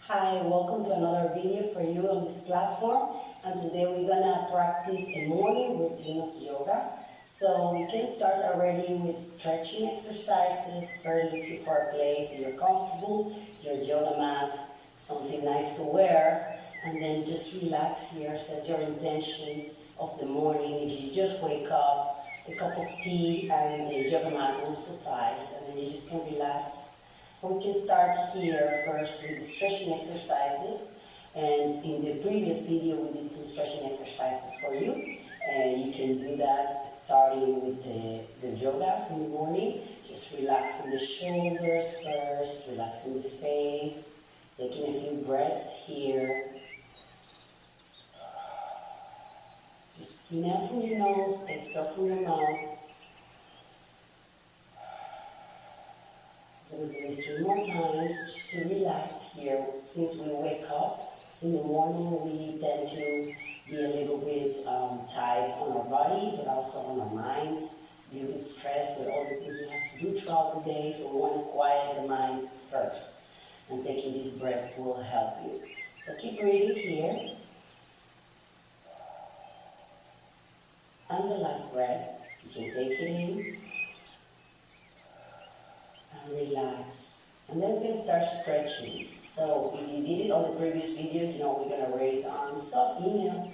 Hi, welcome to another video for you on this platform, and today we're gonna practice a morning routine of yoga. So we can start already with stretching exercises. First, looking for a place that you're comfortable, your yoga mat, something nice to wear, and then just relax here, set your intention of the morning. If you just wake up, a cup of tea and a yoga mat will suffice, and then you just can relax. We can start here first with the stretching exercises, and in the previous video we did some stretching exercises for you. You can do that starting with the yoga in the morning, just relaxing the shoulders first, relaxing the face, taking a few breaths here. Just inhale from your nose, exhale from your mouth. We'll do this 2 more times just to relax here. Since we wake up in the morning, we tend to be a little bit tight on our body, but also on our minds. So you'll be stressed with all the things we have to do throughout the day, so we want to quiet the mind first. And taking these breaths will help you. So keep breathing here. And the last breath, you can take it in. Relax, and then we're going to start stretching. So if you did it on the previous video, you know we're going to raise arms up, inhale,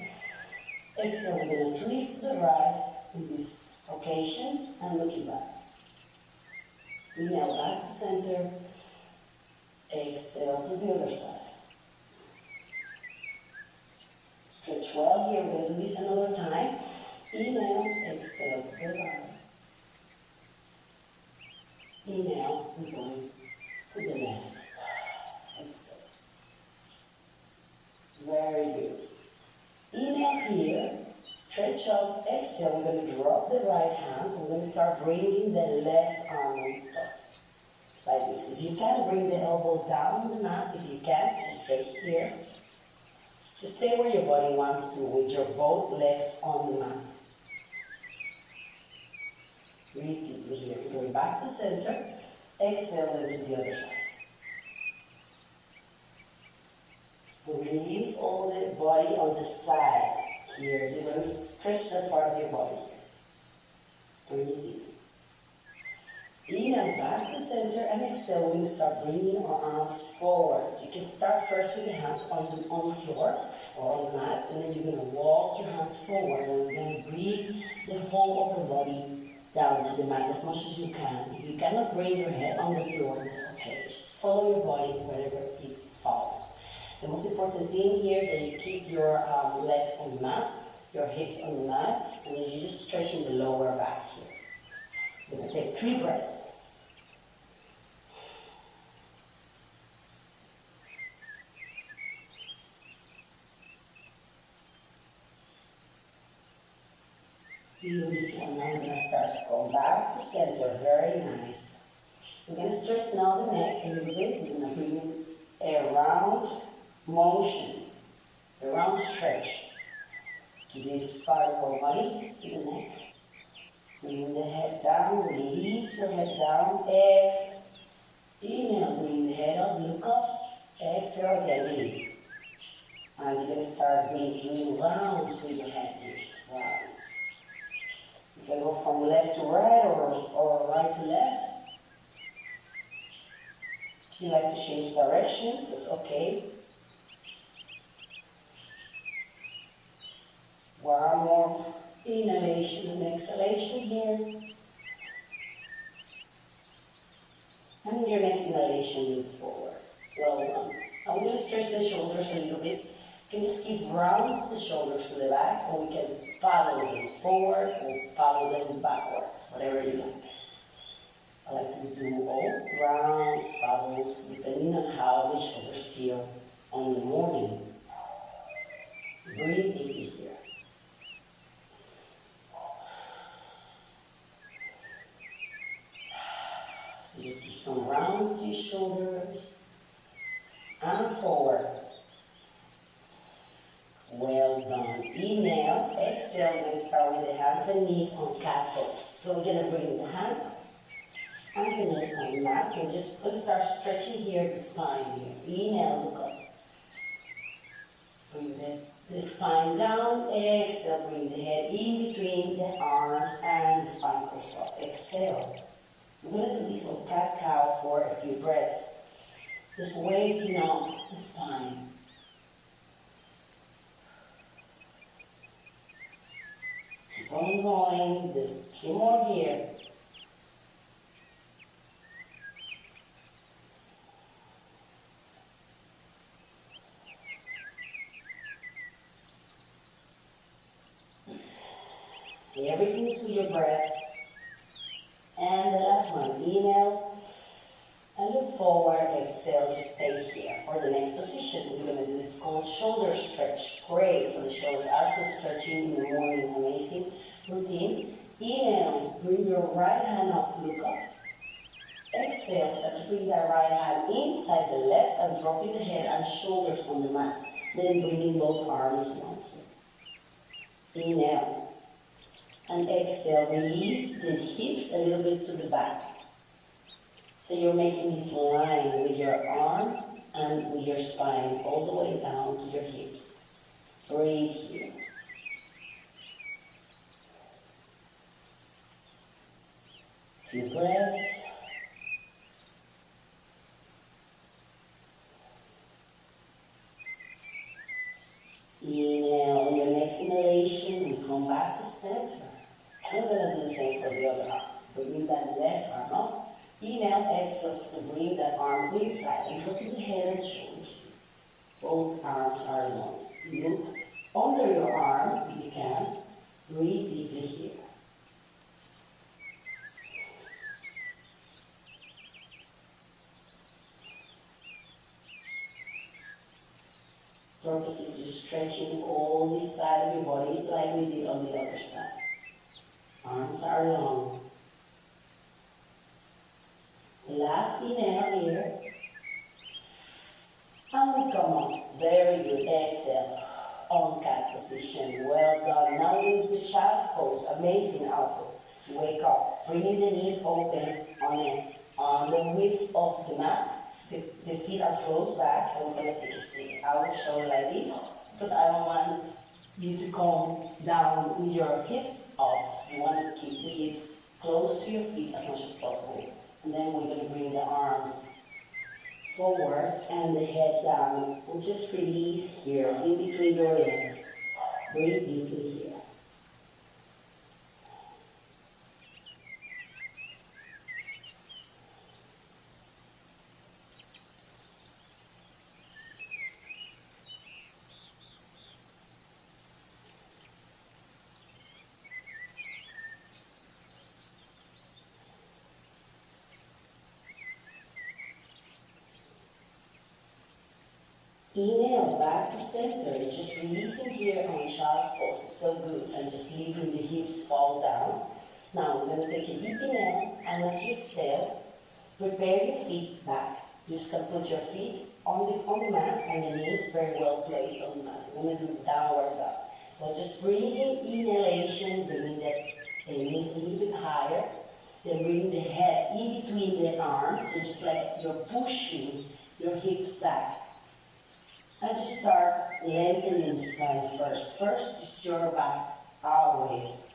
exhale, we're going to twist to the right in this occasion and looking back. Inhale back to center, exhale to the other side. Stretch well here, we're going to do this another time. Inhale, exhale to the right. Inhale, we're going to the left. Exhale. Very good. Inhale here, stretch up, exhale. We're going to drop the right hand. We're going to start bringing the left arm on top. Like this. If you can, bring the elbow down on the mat. If you can't, just stay here. Just stay where your body wants to with your both legs on the mat. Breathe deeply here. Going back to center. Exhale into the other side. We're going to use all the body on the side here. You're going to stretch that part of your body here. Breathe deep. Inhale back to center and exhale. We're going to start bringing our arms forward. You can start first with the hands on the floor or on the mat, and then you're going to walk your hands forward, and we're going to bring the whole upper body down to the mat as much as you can. If you cannot bring your head on the floor, it's okay. Just follow your body wherever it falls. The most important thing here is that you keep your legs on the mat, your hips on the mat, and then you're just stretching the lower back here. We're going to take 3 breaths. Beautiful. Now we're going to start to go back to center. Very nice. We're going to stretch now the neck a little bit. We're going to bring in a round motion, a round stretch to this part of our body, to the neck. Bring the head down, release your head down, exhale. Inhale, bring the head up, look up, exhale, again, release. And you're going to start doing rounds with your head here, rounds. You can go from left to right or right to left. If you like to change direction, that's okay. One more inhalation and exhalation here. And your next inhalation, look forward. Well done. Now we're going to stretch the shoulders a little bit. You can just give rounds to the shoulders to the back, or we can paddle them forward or paddle them backwards, whatever you like. I like to do all rounds, paddles, depending on how the shoulders feel on the morning. Breathe deeply here. So just give some rounds to your shoulders and forward. Well done. Inhale, exhale. We're going to start with the hands and knees on cat pose. So we're going to bring the hands and the knees on the mat. We're just going to start stretching here the spine here. Inhale, look up. the spine down. Exhale, bring the head in between the arms and the spine curls up. Exhale. We're going to do this on cat-cow for a few breaths. Just waking up the spine. Keep on going. There's 2 more here. Everything is with your breath. And the last one, inhale and look forward, exhale, just stay here. For the next position, we're going to do this called shoulder stretch. Great for the shoulders. Also stretching in the morning, amazing routine. Inhale, bring your right hand up, look up. Exhale, start to bring that right hand inside the left and dropping the head and shoulders on the mat. Then bringing both arms down here. Inhale. And exhale, release the hips a little bit to the back. So you're making this line with your arm and with your spine all the way down to your hips. Breathe here. Few breaths. Inhale, on your next inhalation, we come back to center. We're going to do the same for the other arm. Bring that left arm up. Inhale, exhale to bring that arm inside. And look at the head and shoulders. Both arms are long. Look under your arm if you can. Breathe deeply here. Purpose is just stretching all this side of your body like we did on the other side. Arms are long. Last inhale here. And we come up. Very good. Exhale. On cat position. Well done. Now we do the child's pose. Amazing also. Wake up. Bringing the knees open on the width of the mat. The feet are closed back, and we're going to take a seat. I will show you like this, because I don't want you to come down with your hip up. So you want to keep the hips close to your feet as much as possible. And then we're going to bring the arms forward and the head down. We'll just release here, in between your legs. Breathe deeply here. Inhale, back to center, just releasing here on child's pose, it's so good, and just leaving the hips fall down. Now we're going to take a deep inhale, and as you exhale, prepare your feet back. You're just going to put your feet on the mat, and the knees very well placed on the mat. We're going to do downward dog. So just breathing, inhalation, bringing the knees a little bit higher, then bringing the head in between the arms, so just like you're pushing your hips back. And just start lengthening the spine first. First, just your back, always.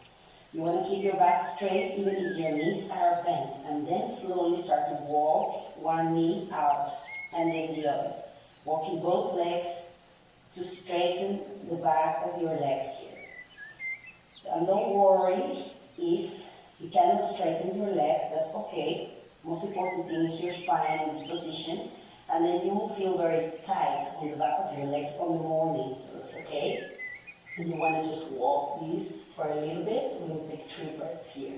You want to keep your back straight even if your knees are bent. And then slowly start to walk one knee out and then the other. Walking both legs to straighten the back of your legs here. And don't worry if you cannot straighten your legs, that's okay. Most important thing is your spine in this position. And then you will feel very tight on the back of your legs on the morning, so it's okay. And you want to just walk these for a little bit. We're going to take 3 breaths here.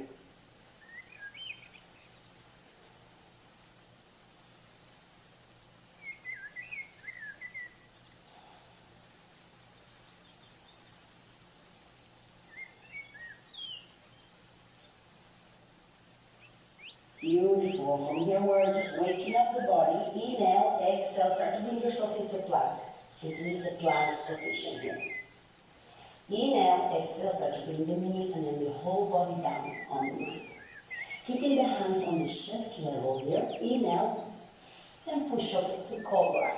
Beautiful. From here, we're just waking up the body. Inhale, exhale, start to bring yourself into plank. It is a plank position here. Inhale, exhale, start to bring the knees and then the whole body down on the mat. Keeping the hands on the chest level here. Inhale, and push up to cobra.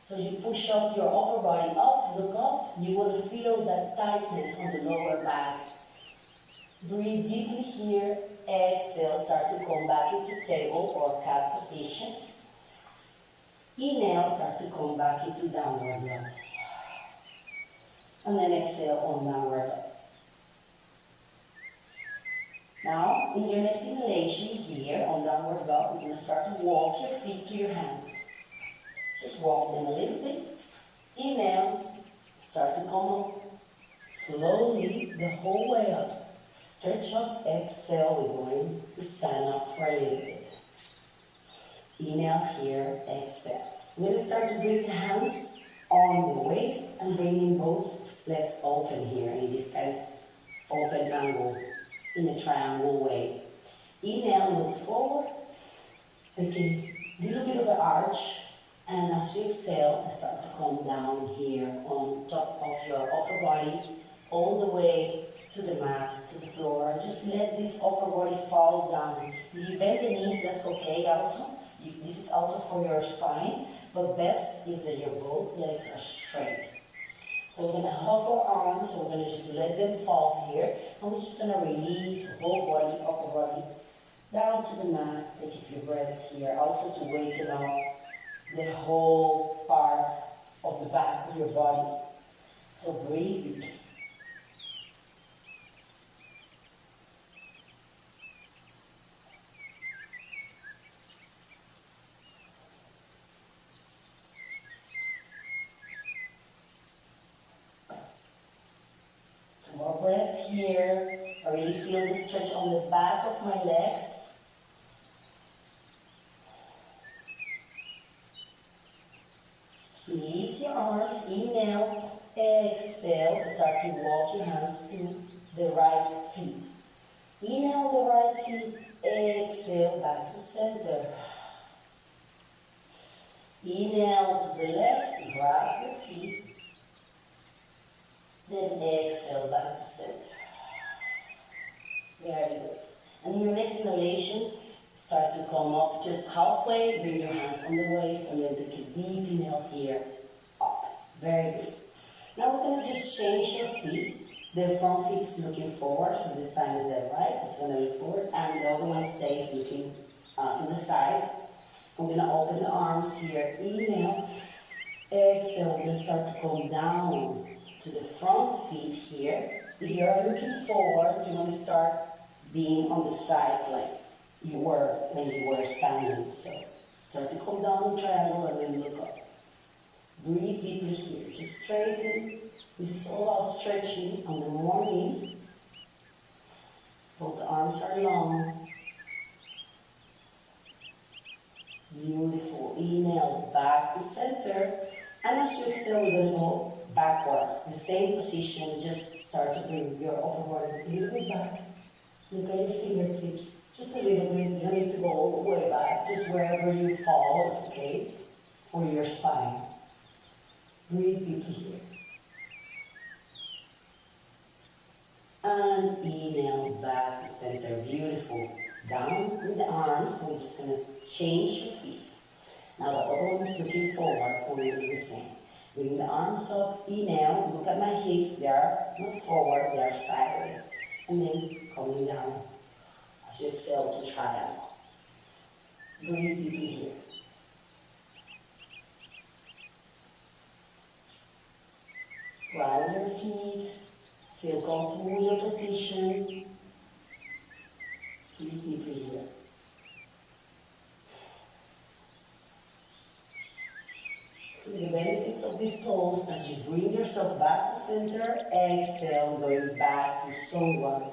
So you push up your upper body up, look up. You want to feel that tightness on the lower back. Breathe deeply here. Exhale, start to come back into table or cat position. Inhale, start to come back into downward dog. And then exhale on downward dog. Now, in your next inhalation here on downward dog, you're going to start to walk your feet to your hands. Just walk them a little bit. Inhale, start to come up. Slowly, the whole way up. Stretch up, exhale, we're going to stand up for a little bit. Inhale here, exhale. We're going to start to bring the hands on the waist and bringing both legs open here in this kind of open angle, in a triangle way. Inhale, look forward. Take a little bit of an arch. And as you exhale, start to come down here on top of your upper body, all the way to the mat, to the floor. Just let this upper body fall down. If you bend the knees, that's okay also. This is also for your spine, but best is that your both legs are straight. So we're gonna hug our arms, so we're gonna just let them fall here, and we're just gonna release the whole body, upper body, down to the mat. Take a few breaths here, also to waken up the whole part of the back of your body. So breathe deeply. Two more breaths here. I really feel the stretch on the back of my legs. Release your arms, inhale, exhale, start to walk your hands to the right feet. Inhale the right feet, exhale back to center. Inhale to the left, grab your feet, then exhale back to center. Very good. And in your next inhalation, start to come up just halfway, bring your hands on the waist, and then take a deep inhale here, up. Very good. Now we're going to just change your feet. The front feet is looking forward, so this time is that right? It's going to look forward, and the other one stays looking to the side. We're going to open the arms here. Inhale, exhale. We're going to start to come down to the front feet here. If you're looking forward, you're going to start being on the side like you were when you were standing. So start to come down in triangle and then look up. Breathe deeply here. Just straighten. This is all about stretching on the morning. Both arms are long. Beautiful. Inhale back to center. And as you exhale, we're going to go backwards. The same position. Just start to bring your upper body a little bit back. Look at your fingertips, just a little bit. You don't need to go all the way back. Just wherever you fall is okay for your spine. Breathe deeply here. And inhale back to center. Beautiful. Down with the arms. We're just going to change your feet. Now the other one is looking forward. We're going to do the same. Bring the arms up. Inhale. Look at my hips. They are not forward. They are sideways. And then coming down as you exhale to triangle. Breathe deeply here. Ground your feet. Feel comfortable in your position. Breathe deeply here. Feel the benefits of this pose as you bring yourself back to center. Exhale, going back to Songwan.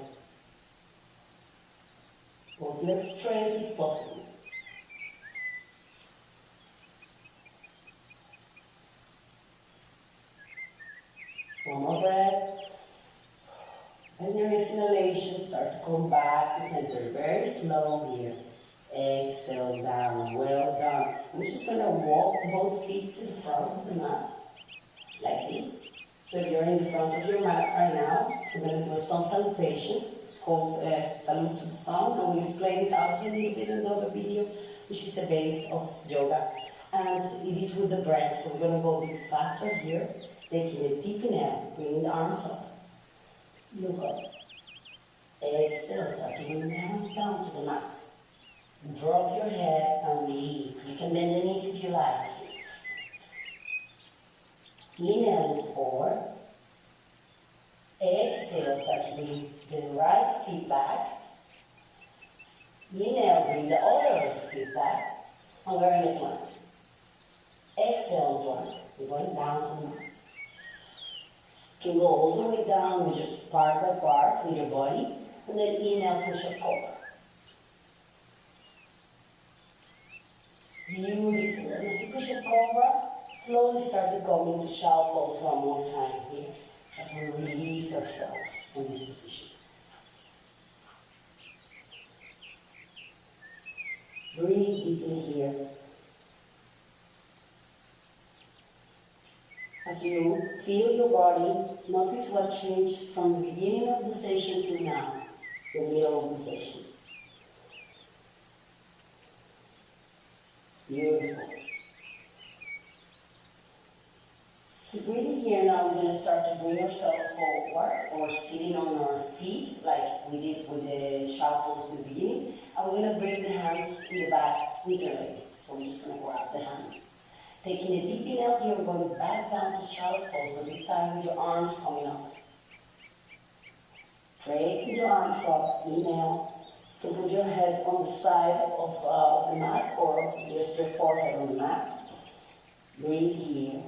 Both legs straight if possible. One more breath. And your next inhalation, start to come back to center. Very slow here. Exhale down. Well done. We're just going to walk both feet to the front of the mat. Like this. So if you're in the front of your mat right now, we're going to do a sun salutation. It's called Salute to the Sun. And we explain it also a little bit in the other video, which is the base of yoga. and it is with the breath. So we're going to go a bit faster here, taking a deep inhale, bringing the arms up, look up, exhale, start to bring the hands down to the mat. Drop your head and release. You can bend the knees if you like. Inhale, look forward. Exhale, start to bring the right feet back. Inhale, bring the other feet back. And we're in a plank. Exhale, plank. We're going down to the mat. You can go all the way down with just part by part with your body. And then inhale, push up cobra. Beautiful. And as you push up cobra, slowly start to come into child pose one more time here. As we release ourselves in this position. Breathe deeply here. As you feel your body, notice what changed from the beginning of the session to now, the middle of the session. Beautiful. Keep breathing here. Now we're going to start to bring ourselves forward or sitting on our feet like we did with the child pose in the beginning. And we're going to bring the hands in the back interlaced. So I'm just going to grab the hands. Taking a deep inhale here, we're going back down to child's pose, but this time with your arms coming up. Straighten your arms up, inhale. You can put your head on the side of the mat or just your forehead on the mat. Breathe here.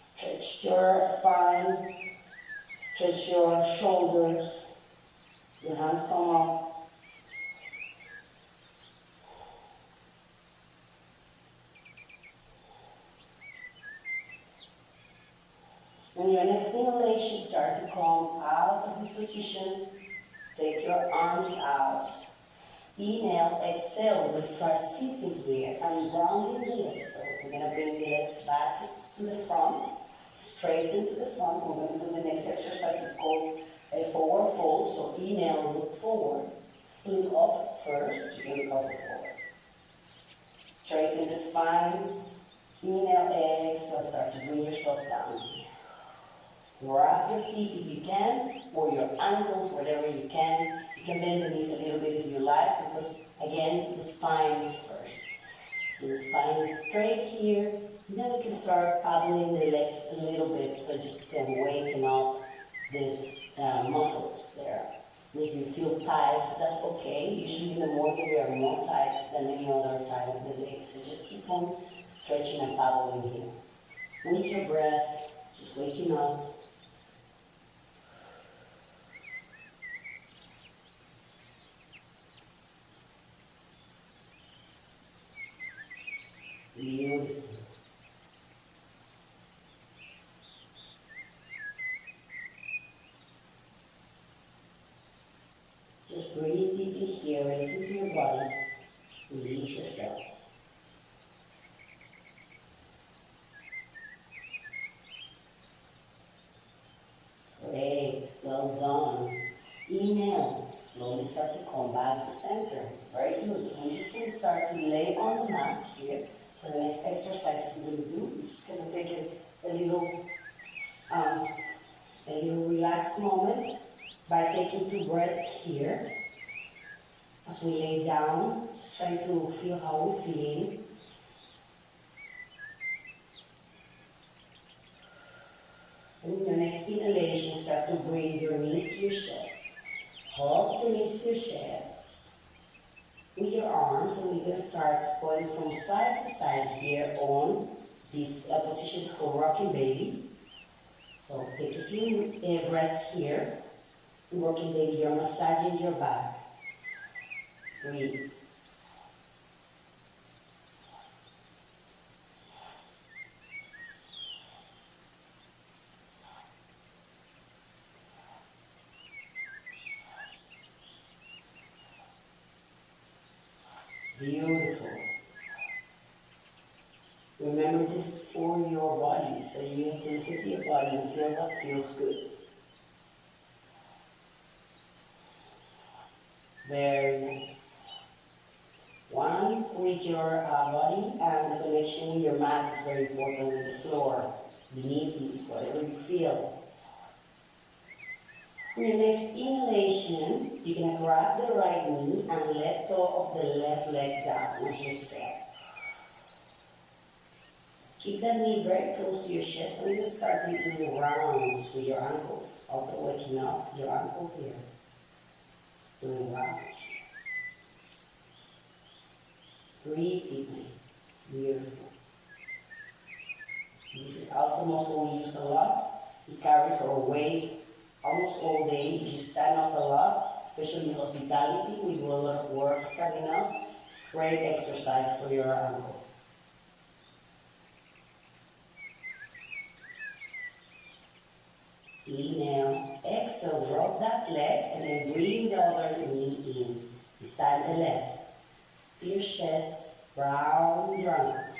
Stretch your spine, stretch your shoulders, your hands come up. On your next inhalation, start to come out of this position. Take your arms out. Inhale, exhale, we're going to start sitting here and grounding the legs. So we're going to bring the legs back to the front. Straighten to the front. We're going to do the next exercise. It's called a forward fold. So inhale, look forward. Look up first. You can look also forward. Straighten the spine. Inhale, exhale. Start to bring yourself down here. Wrap your feet if you can, or your ankles, whatever you can. You can bend the knees a little bit if you like, because again, the spine is first. So the spine is straight here. Then you can start paddling the legs a little bit, so just can waken up the muscles there. And if you feel tight, that's okay. Usually in the morning we are more tight than any other time of the day. So just keep on stretching and paddling here. With your breath, just waking up. Beautiful. Just breathe deeply here, listen to your body, release yourself. Great, well done. Inhale, slowly start to come back to center. Very good. We're just going to start to lay on the mat here. For the next exercises we're going to do, we're just going to take a little relaxed moment by taking 2 breaths here. As we lay down, just trying to feel how we're feeling. And in your next inhalation, start to bring your knees to your chest. Hug your knees to your chest. With your arms, and we're going to start going from side to side here on this position. It's called rocking baby. So take a few breaths here. Rocking baby, you're massaging your back. Breathe. Beautiful. Remember, this is for your body, so you have to listen to your body and feel what feels good. Very nice. One with your body, and the connection with your mat is very important, with the floor, beneath you, whatever you feel. For your next inhalation, you're going to grab the right knee and let go of the left leg down as you exhale. Keep that knee very close to your chest, and you're going to start doing rounds with your ankles. Also waking up your ankles here. Just doing rounds. Breathe deeply. Beautiful. This is also muscle we use a lot. It carries our weight almost all day. If you stand up a lot, especially in hospitality, we do a lot of work standing up. It's great exercise for your ankles. Inhale, exhale, drop that leg, and then bring the other knee in. This time the left. To your chest, round your ankles.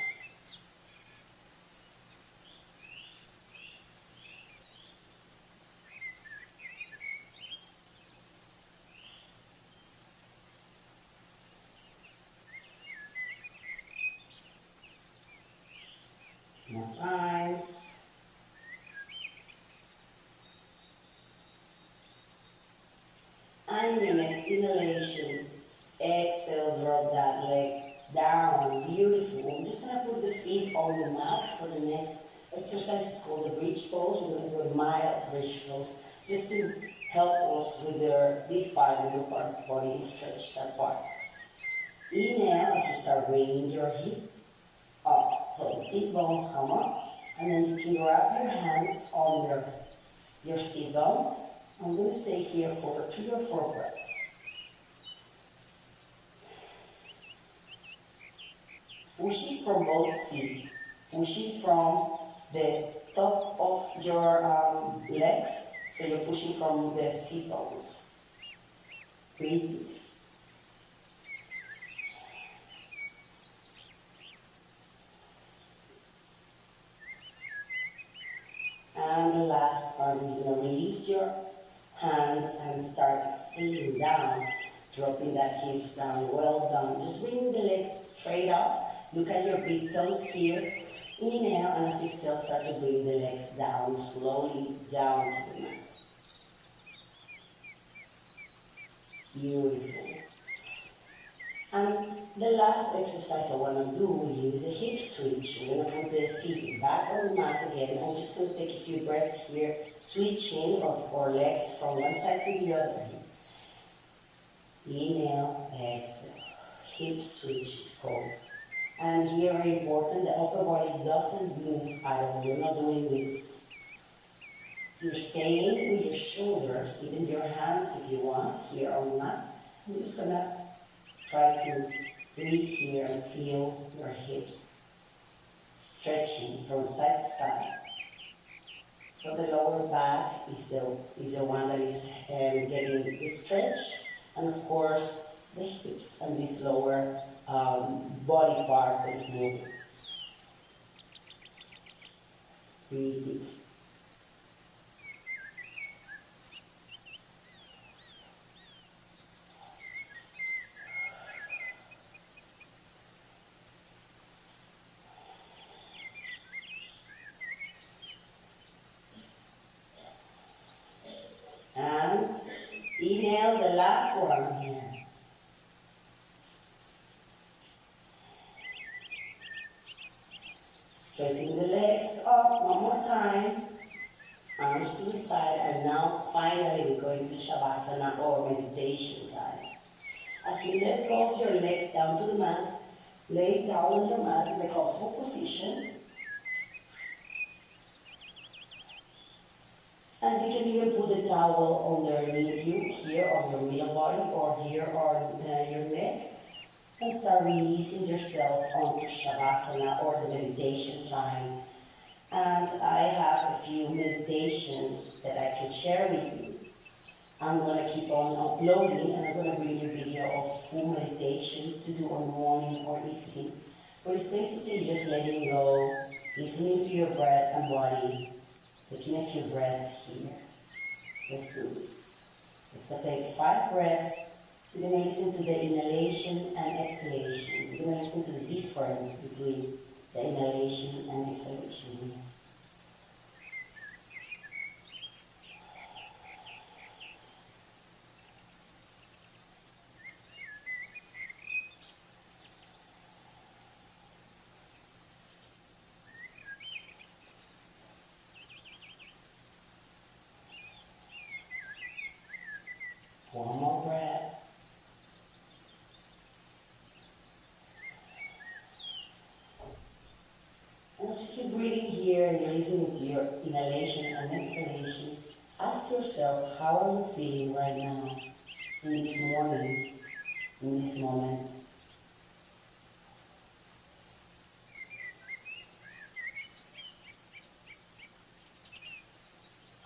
More times. And your next inhalation, exhale, drop that leg down. Beautiful. We're just going to put the feet on the mat for the next exercise. It's called the bridge pose. We're going to do a mild bridge pose just to help us with this part and the part of the body, stretch that part. Inhale as you start bringing your hip up. So the sit bones come up, and then you can grab your hands on your sit bones. I'm going to stay here for 3 or 4 breaths. Push it from both feet. Push it from the top of your legs, so you're pushing from the sit bones. Breathe deep. And the last part, you're going to release your hands and start sitting down, dropping that hips down, well done. Just bring the legs straight up. Look at your big toes here. Inhale, and as you exhale, start to bring the legs down, slowly down to the mat. Beautiful. And the last exercise I want to do with you is a hip switch. We're going to put the feet back on the mat again. I'm just going to take a few breaths here, switching of our legs from one side to the other. Inhale, exhale. Hip switch is called. And here, very important, the upper body doesn't move at all. You're not doing this. You're staying with your shoulders, even your hands if you want, here on the mat. I'm just going to try to breathe here and feel your hips stretching from side to side. So the lower back is the one that is getting the stretch, and of course the hips and this lower body part is moving. Breathe deep. And inhale the last one here. Straighten the legs up one more time. Arms to the side, and now finally we're going to Shavasana or meditation time. As you let go of your legs down to the mat, lay down on your mat in the comfortable position. And you can even put a towel underneath you, here on your middle body or here on your neck. And start releasing yourself onto Shavasana or the meditation time. And I have a few meditations that I can share with you. I'm going to keep on uploading, and I'm going to bring you a video of full meditation to do on morning or evening. But it's basically just letting go, listening to your breath and body, taking a few breaths here. Let's do this. Let's take 5 breaths We're going to listen to the inhalation and exhalation. We're going to listen to the difference between the inhalation and exhalation here. One more breath. And as you keep breathing here and you're listening to your inhalation and exhalation, ask yourself, how are you feeling right now, in this morning, in this moment?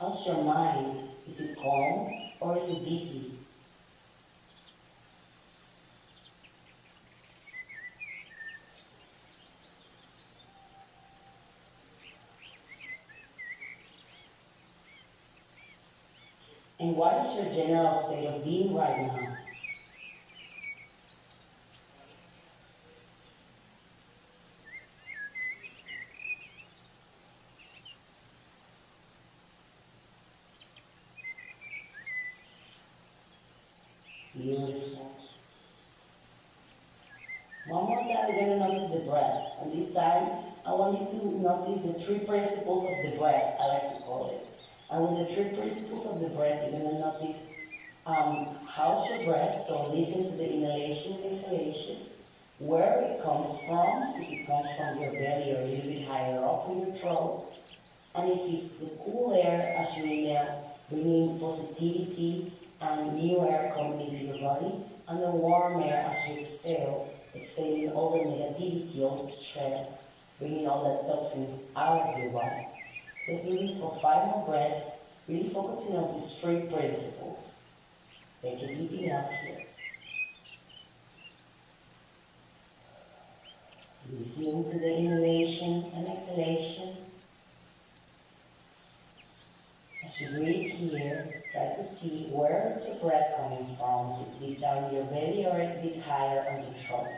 How's your mind? Is it calm or is it busy? And what is your general state of being right now? Beautiful. One more time, we're going to notice the breath. And this time, I want you to notice the three principles of the breath, I like to call it. And with the three principles of the breath, you're going to notice how's your breath. So listen to the inhalation and exhalation, where it comes from, if it comes from your belly or a little bit higher up in your throat. And if it's the cool air as you inhale, bringing positivity and new air coming into your body, and the warm air as you exhale, exhaling all the negativity, all the stress, bringing all the toxins out of your body. Let's do this for 5 more breaths, really focusing on these 3 principles. Take a deep inhale here. Listening to the inhalation and exhalation. As you breathe here, try to see where is your breath coming from. Is it deep down your belly or a bit higher on the throat?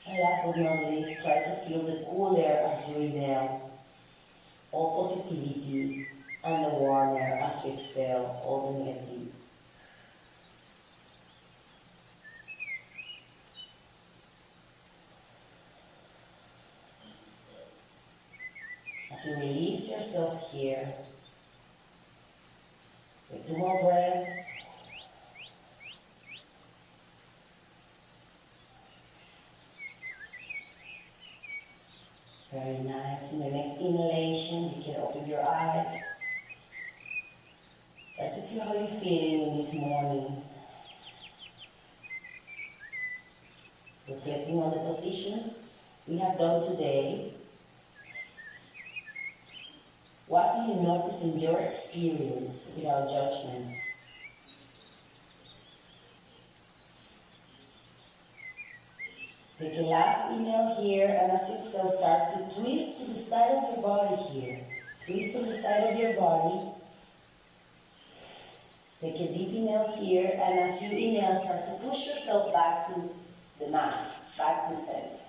And last but not least, try to feel the cool air as you inhale, all positivity, and the warm air as you exhale, all the negativity. As you release yourself here, take 2 more breaths. Very nice. In the next inhalation, you can open your eyes. Try to feel how you're feeling this morning. Reflecting on the positions we have done today. What do you notice in your experience without judgments? Take a last inhale here, and as you exhale, start to twist to the side of your body here. Twist to the side of your body. Take a deep inhale here, and as you inhale, start to push yourself back to the mat, back to center.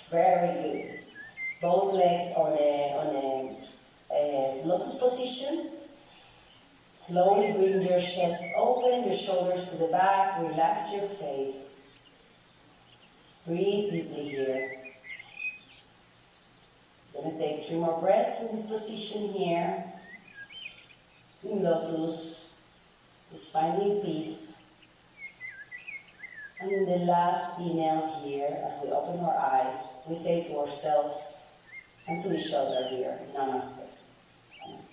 Very good. Both legs on a lotus position. Slowly bring your chest open, your shoulders to the back, relax your face. Breathe deeply here. You're going to take 3 more breaths in this position here. In lotus, just finding peace. And in the last inhale here, as we open our eyes, we say to ourselves and to each other here, Namaste. Namaste.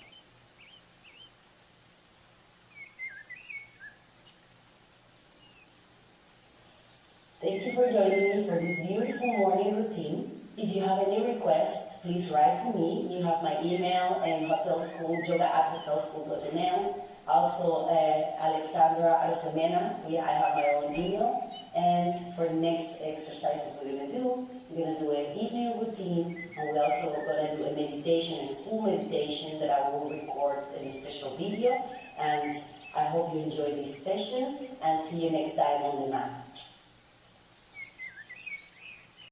Thank you for joining me for this beautiful morning routine. If you have any requests, please write to me. You have my email and Hotel School, yoga@hotelschool.nl. Also, Alexandra Arosemena, I have my own email. And for the next exercises we're gonna do an evening routine, and we're also gonna do a meditation, a full meditation that I will record in a special video. And I hope you enjoy this session, and see you next time on the mat.